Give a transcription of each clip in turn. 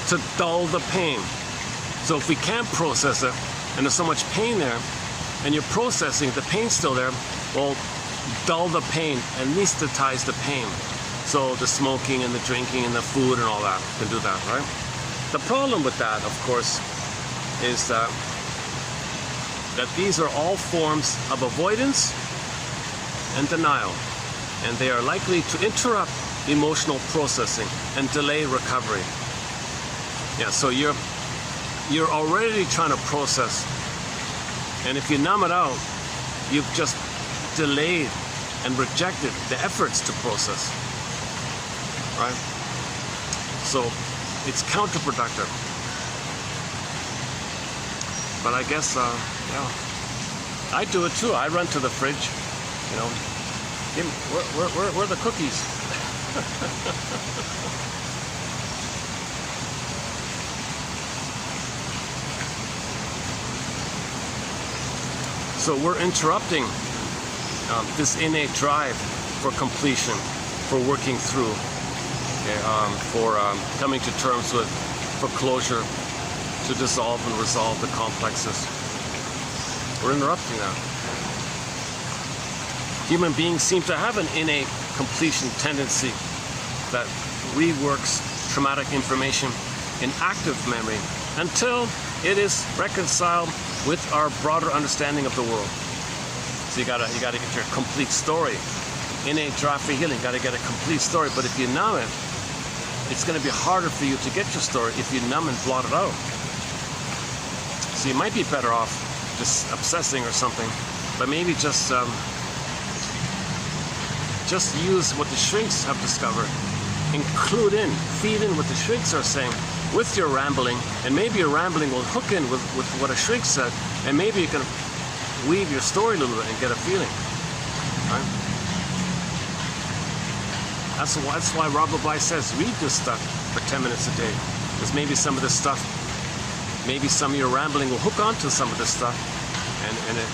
to dull the pain. So if we can't process it, and there's so much pain there, and you're processing, the pain's still there, well, dull the pain, anesthetize the pain. So the smoking and the drinking and the food and all that can do that, right? The problem with that, of course, is that these are all forms of avoidance and denial, and they are likely to interrupt emotional processing and delay recovery. Yeah, so you're already trying to process, and if you numb it out, you've just delayed and rejected the efforts to process, right? So it's counterproductive. But I guess, yeah, I do it too. I run to the fridge, you know, where are the cookies? So we're interrupting this innate drive for completion, for working through, okay, for coming to terms with, for closure, to dissolve and resolve the complexes. We're interrupting that. Human beings seem to have an innate completion tendency that reworks traumatic information in active memory until it is reconciled with our broader understanding of the world. So you gotta get your complete story. Innate drive for healing, gotta get a complete story. But if you numb it, it's gonna be harder for you to get your story if you numb and blot it out. So you might be better off just obsessing or something, but maybe just use what the shrinks have discovered. Feed in what the shrinks are saying with your rambling, and maybe your rambling will hook in with what a shrink said, and maybe you can weave your story a little bit and get a feeling, right? That's why Robert Bly says, read this stuff for 10 minutes a day, because maybe some of this stuff, maybe some of your rambling will hook onto some of this stuff, and it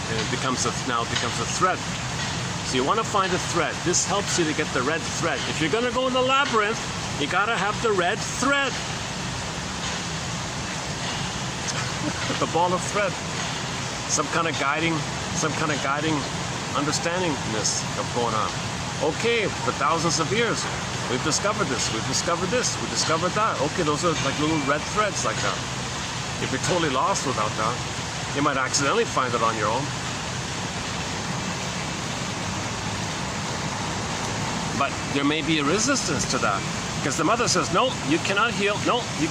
now becomes a thread. So you want to find a thread. This helps you to get the red thread. If you're going to go in the labyrinth, you got to have the red thread. The ball of thread. Some kind of guiding understandingness of going on. Okay, for thousands of years, we've discovered this, we've discovered this, we discovered that. Okay, those are like little red threads like that. If you're totally lost without that, you might accidentally find it on your own. But there may be a resistance to that, because the mother says, no, you cannot heal, no, you